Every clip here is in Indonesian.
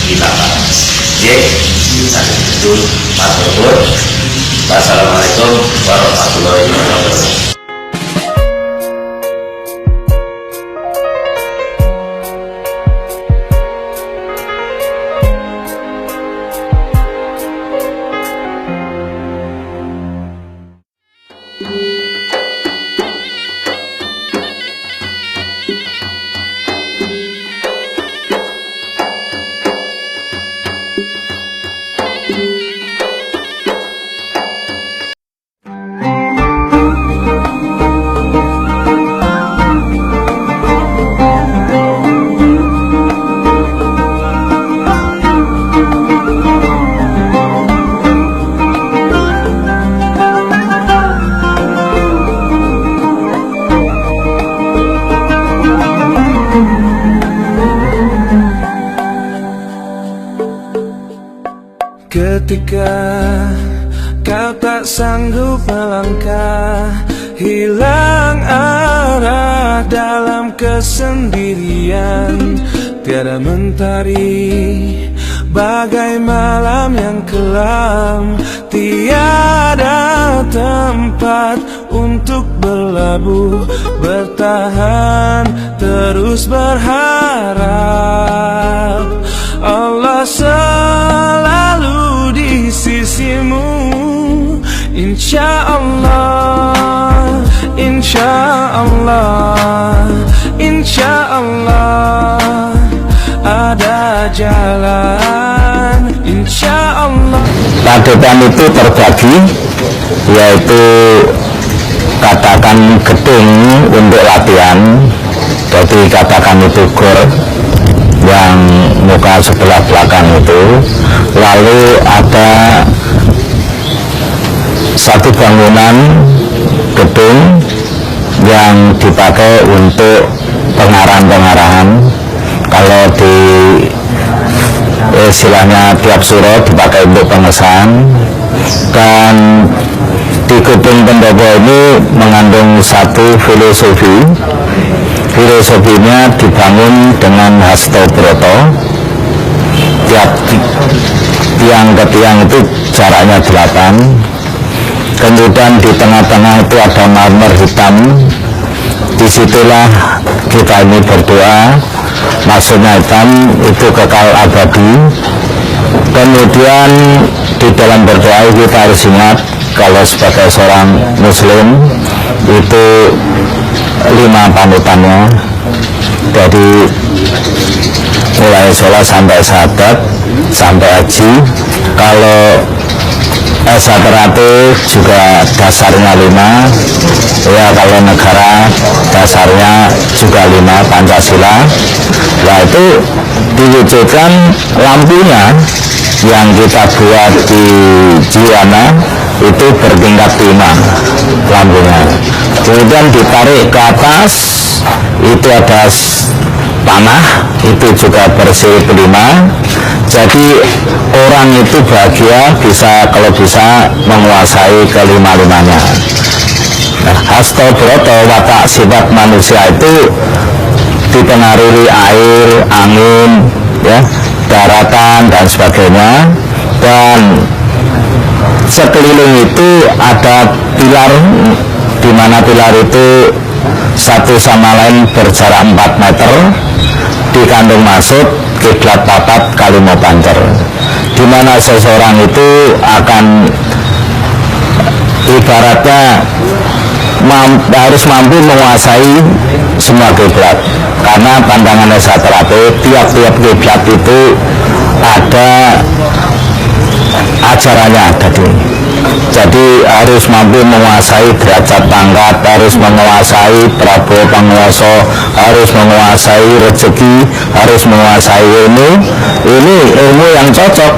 di lapangan. Oke, sampai itu matur. Wassalamualaikum warahmatullahi wabarakatuh. Ketika kau tak sanggup melangkah, hilang arah dalam kesendirian, tiada mentari bagai malam yang kelam, tiada tempat untuk berlabuh, bertahan terus berharap Allah selalu di sisimu. Insya Allah, insya Allah, insya Allah ada jalan, insya Allah. Padetan itu terbagi, yaitu katakan gedung untuk latihan, jadi katakan itu gor yang muka sebelah belakang itu, lalu ada satu bangunan gedung yang dipakai untuk pengarahan-pengarahan. Kalau di istilahnya tiap suro dipakai untuk pengesahan, dan di gedung pendopo ini mengandung satu filosofi. Filosofinya dibangun dengan hasto broto. Tiap tiang ke tiang itu jaraknya 8. Kemudian di tengah-tengah itu ada marmer hitam. Disitulah kita ini berdoa. Maksudnya hitam itu kekal abadi. Kemudian di dalam berdoa kita harus ingat kalau sebagai seorang muslim itu 5 panutannya, dari mulai sholat sampai syahadat sampai haji. Kalau S100 juga dasarnya 5 ya, kalau negara dasarnya juga 5 Pancasila. Nah itu diwujudkan lampunya yang kita buat di Jiwana itu bertingkat 5 lampunya. Kemudian ditarik ke atas itu ada panah, itu juga bersih 5. Jadi orang itu bahagia bisa, kalau bisa menguasai kelima-limanya. Nah, hasto broto watak sifat manusia itu dipengaruhi air, angin, ya, daratan dan sebagainya. Dan sekeliling itu ada pilar, di mana pilar itu satu sama lain berjarak 4 meter, dikandung maksud kiblat papat kalimo banter, di mana seseorang itu akan ibaratnya harus mampu menguasai semua kiblat, karena pandangan S100 tiap-tiap kiblat itu ada ajarannya tadi. Jadi harus mampu menguasai derajat pangkat, harus menguasai Prabowo Panguwoso, harus menguasai rezeki, harus menguasai ilmu. Ini ilmu yang cocok.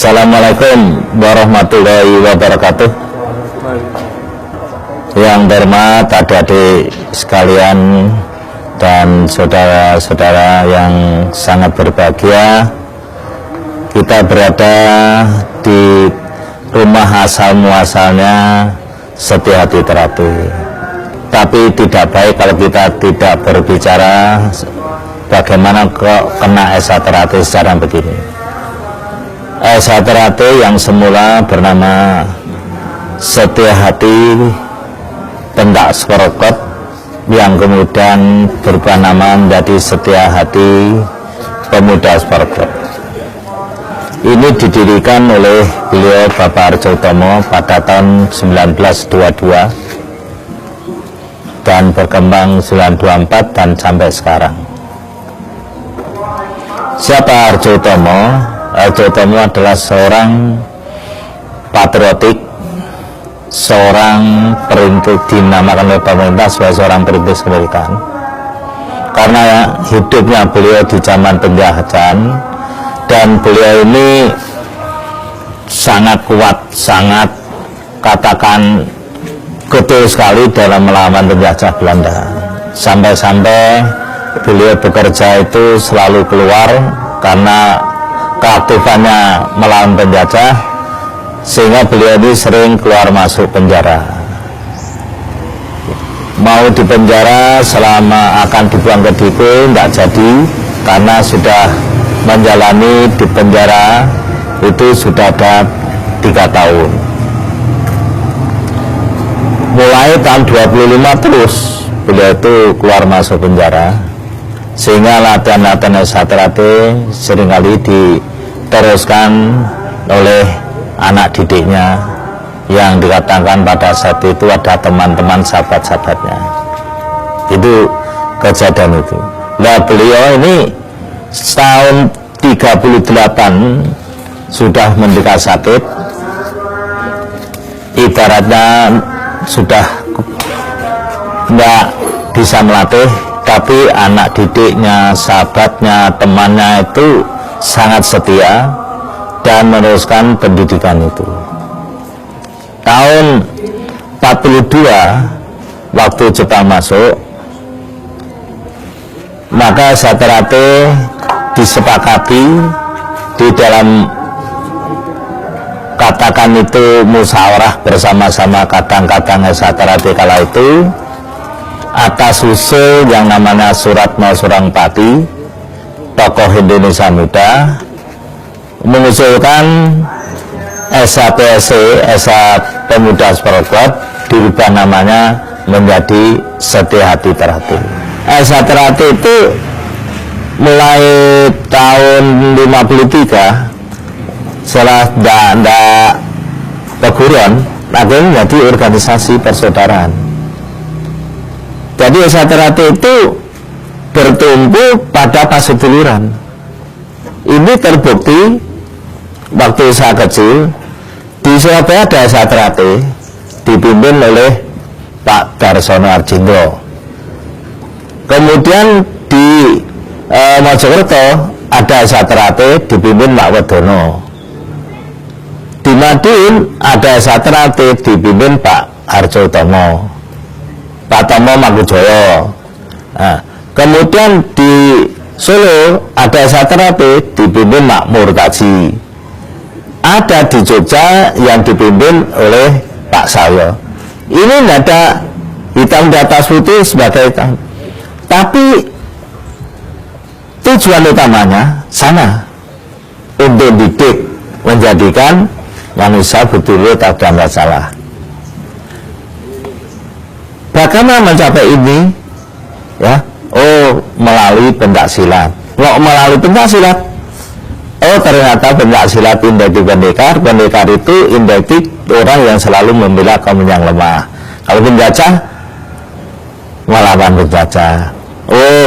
Assalamualaikum warahmatullahi wabarakatuh. Yang terhormat adik-adik sekalian dan saudara-saudara yang sangat berbahagia, kita berada di rumah asal muasalnya Setia Hati Terapi. Tapi tidak baik kalau kita tidak berbicara bagaimana kok kena Esa Terapi secara begini. Esa Terapi yang semula bernama Setia Hati Pendak Skorokot, yang kemudian berubah nama menjadi Setia Hati Pemuda Skorokot. Ini didirikan oleh beliau Bapak Arjo Utomo pada tahun 1922 dan berkembang 1924 dan sampai sekarang. Siapa Arjo Utomo? Arjo Utomo adalah seorang patriotik, seorang perintis, dinamakan oleh pemerintah sebagai seorang perintis kemerdekaan, karena hidupnya beliau di zaman penjajahan, dan beliau ini sangat kuat, sangat katakan getol sekali dalam melawan penjajah Belanda. Sampai-sampai beliau bekerja itu selalu keluar karena keaktifannya melawan penjajah, sehingga beliau ini sering keluar masuk penjara. Mau di penjara selama akan dibuang ke Dipo tidak jadi, karena sudah menjalani di penjara itu sudah ada 3 tahun. Mulai tahun 25 terus beliau itu keluar masuk penjara, sehingga latihan-latihan Esa Terapi seringkali diteruskan oleh anak didiknya yang dikatakan pada saat itu ada teman-teman sahabat-sahabatnya. Itu kejadian itu. Nah, beliau ini tahun 38 sudah menderita sakit, ibaratnya sudah tidak bisa melatih, tapi anak didiknya, sahabatnya, temannya itu sangat setia dan meneruskan pendidikan itu. Tahun 42 waktu Jepang masuk, maka Esa Terapi disepakati di dalam katakan itu musyawarah bersama-sama kadang-kadang Esa Terapi kala itu, atas usul yang namanya Suratmo Surangpati, tokoh Indonesia Muda, mengusulkan SAPSC, Esa Pemuda Skorokot, dirubah namanya menjadi Setia Hati Terapi. Esa Terapi itu mulai tahun 53 setelah tidak perguruan, akhirnya menjadi organisasi persaudaraan. Jadi Esa Terapi itu bertumbuh pada paseduluran. Ini terbukti waktu saya kecil di Surabaya ada Esa Terapi dipimpin oleh Pak Darsono Arjindro. Kemudian di Mojokerto ada Esa Terapi dipimpin Pak Wedono. Di Madiun ada Esa Terapi dipimpin Pak Arjo Utomo, Pak Tomo Mangkujoyo. Nah, kemudian di Solo ada Esa Terapi dipimpin Pak Murtaji. Ada di Jogja yang dipimpin oleh Pak Sayo. Ini tidak ada hitam di atas putih sebagai hitam, tapi tujuan utamanya sama, untuk didik, menjadikan manusia betul-betul tak ada masalah. Bagaimana mencapai ini? Ya, melalui pencaksilat. Melalui pencaksilat, ternyata pencaksilat indektif pendekar itu indektif orang yang selalu membela kaum yang lemah. Kalau penjajah melawan penjajah.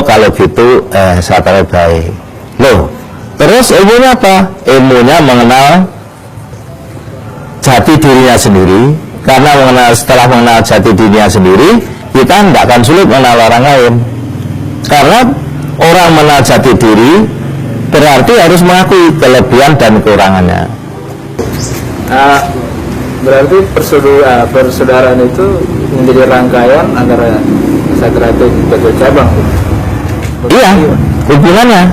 Kalau gitu saya tahu baik. Loh, terus ilmunya apa? Ilmunya mengenal jati dirinya sendiri. Karena setelah mengenal jati dirinya sendiri, kita tidak akan sulit mengenal orang lain. Karena orang mengenal jati diri berarti harus mengakui kelebihan dan kekurangannya. Berarti persaudaraan itu menjadi rangkaian antara Satrate sebagai cabang. Iya, hubungannya.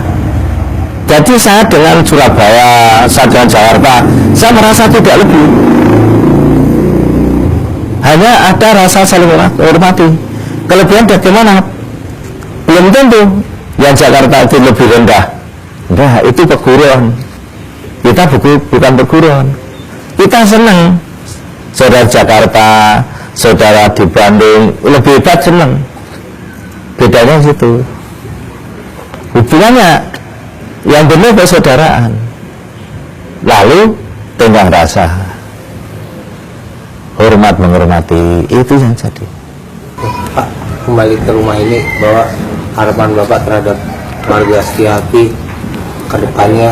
Jadi saya dengan Surabaya, saya dengan Jakarta, saya merasa tidak lebih. Hanya ada rasa saling hormati. Kelebihan bagaimana? Belum tentu. Yang Jakarta itu lebih rendah. Nah, itu perguruan. Kita bukan perguruan. Kita senang. Saudara Jakarta, saudara di Bandung, lebih hebat senang. Bedanya situ. Hubungannya yang benar persaudaraan. Lalu tenggang rasa. Hormat menghormati, itu yang jadi. Pak, kembali ke rumah ini, bahwa harapan Bapak terhadap keluarga Setiaki ke depannya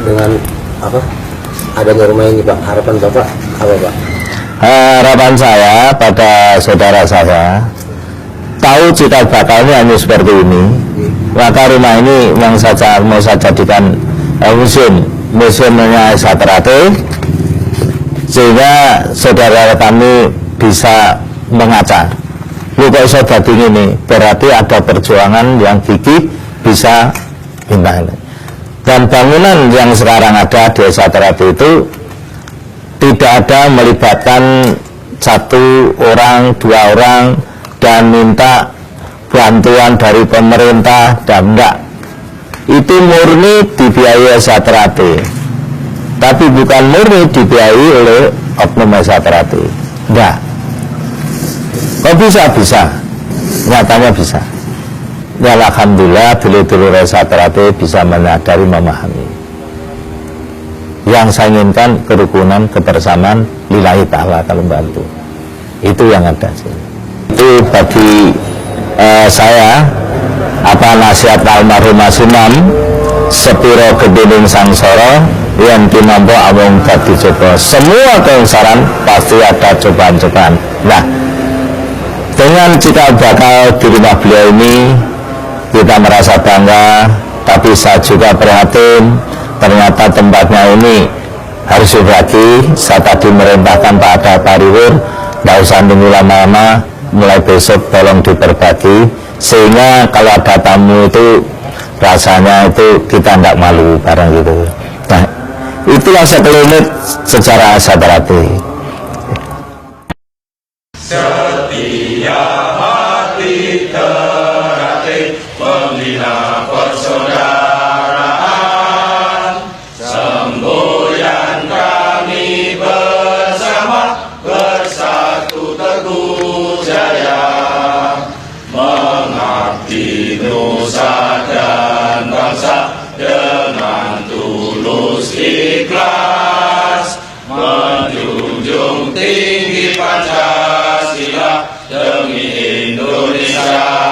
dengan apa? Adanya rumah ini, Pak. Harapan Bapak apa, Pak? Harapan saya pada saudara saya, tahu cita bakalnya hanya seperti ini, maka rumah ini yang saja mau saya jadikan museumnya Satrate, sehingga saudara kami bisa mengaca. Lu kok iso dadi ngene, berarti ada perjuangan yang gigih bisa pindah. Dan bangunan yang sekarang ada di Satrate itu tidak ada melibatkan satu orang, dua orang dan minta bantuan dari pemerintah dan enggak. Itu murni dibiayai Satrate, tapi bukan murni dibiayai oleh oknum Satrate. Enggak. Kok bisa? Nyatanya bisa. Ya alhamdulillah dulur-dulur Satrate bisa menyadari, memahami. Yang saya inginkan kerukunan, kebersamaan lillahi ta'ala kalau bantu. Itu yang ada sih. Itu bagi saya nasihat almarhum Imam sepiro gedening sangsara yang tinampa amung dadi coba. Semua keungsaran pasti ada cobaan-cobaan. Nah, dengan cikal bakal di rumah beliau ini kita merasa bangga, tapi saya juga prihatin. Ternyata tempatnya ini harus lagi. Saya tadi merintahkan Pak Ada Pariwur, nggak usah nunggu lama-lama, mulai besok tolong diperbagi, sehingga kalau ada tamu itu rasanya itu kita nggak malu barang gitu. Nah, itulah sekelumit secara Satrate. Setia hati terhati membina persaudaraan, semboyan kami bersama bersatu teguh jaya, mengabdi nusa dan bangsa dengan tulus ikhlas, menjunjung tinggi Pancasila demi Indonesia.